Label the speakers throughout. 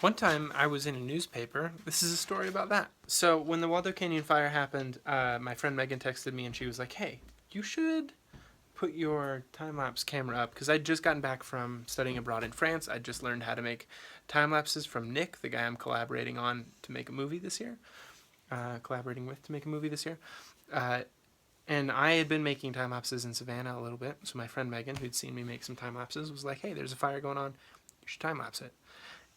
Speaker 1: One time I was in a newspaper. This is a story about that. So when the Waldo Canyon fire happened, my friend Megan texted me and she was like, hey, you should put your time-lapse camera up, because I'd just gotten back from studying abroad in France. I'd just learned how to make time-lapses from Nick, the guy I'm collaborating on to make a movie this year. Collaborating with to make a movie this year. And I had been making time-lapses in Savannah a little bit, so my friend Megan, who'd seen me make some time-lapses, was like, hey, there's a fire going on. You should time-lapse it.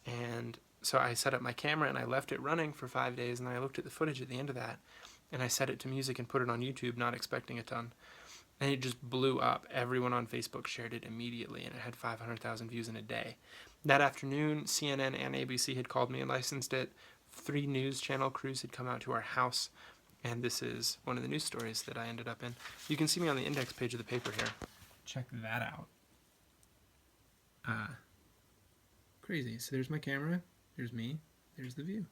Speaker 1: And so I set up my camera and I left it running for 5 days, and I looked at the footage at the end of that, and I set it to music and put it on YouTube, not expecting a ton. And it just blew up. Everyone on Facebook shared it immediately, and it had 500,000 views in a day. That afternoon, CNN and ABC had called me and licensed it. 3 news channel crews had come out to our house, and this is one of the news stories that I ended up in. You can see me on the index page of the paper here. Check that out. Crazy. So there's my camera, there's me, there's the view.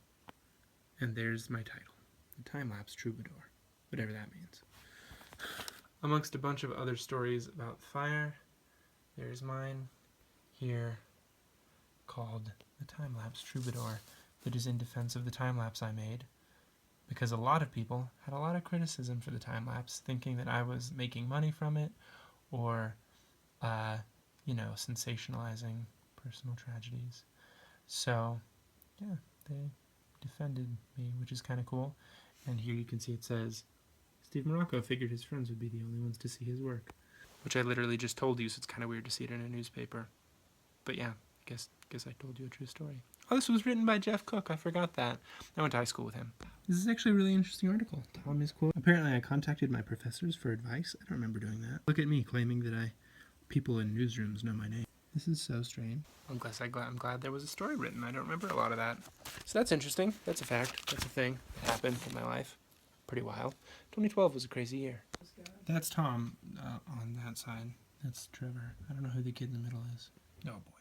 Speaker 1: And there's my title, The Time-Lapse Troubadour, whatever that means. Amongst a bunch of other stories about fire, there's mine here called The Time-Lapse Troubadour, that is in defense of the time-lapse I made, because a lot of people had a lot of criticism for the time-lapse, thinking that I was making money from it, or, sensationalizing personal tragedies. So, yeah, they defended me, which is kind of cool. And here you can see it says, Steve Moraco figured his friends would be the only ones to see his work. Which I literally just told you, so it's kind of weird to see it in a newspaper. But yeah, I guess I told you a true story. Oh, this was written by Jeff Cook. I forgot that. I went to high school with him. This is actually a really interesting article. Tom is quote. Apparently I contacted my professors for advice. I don't remember doing that. Look at me claiming that people in newsrooms know my name. This is so strange. I'm glad there was a story written. I don't remember a lot of that. So that's interesting. That's a fact. That's a thing that happened in my life. Pretty wild. 2012 was a crazy year. That's Tom on that side. That's Trevor. I don't know who the kid in the middle is. Oh boy.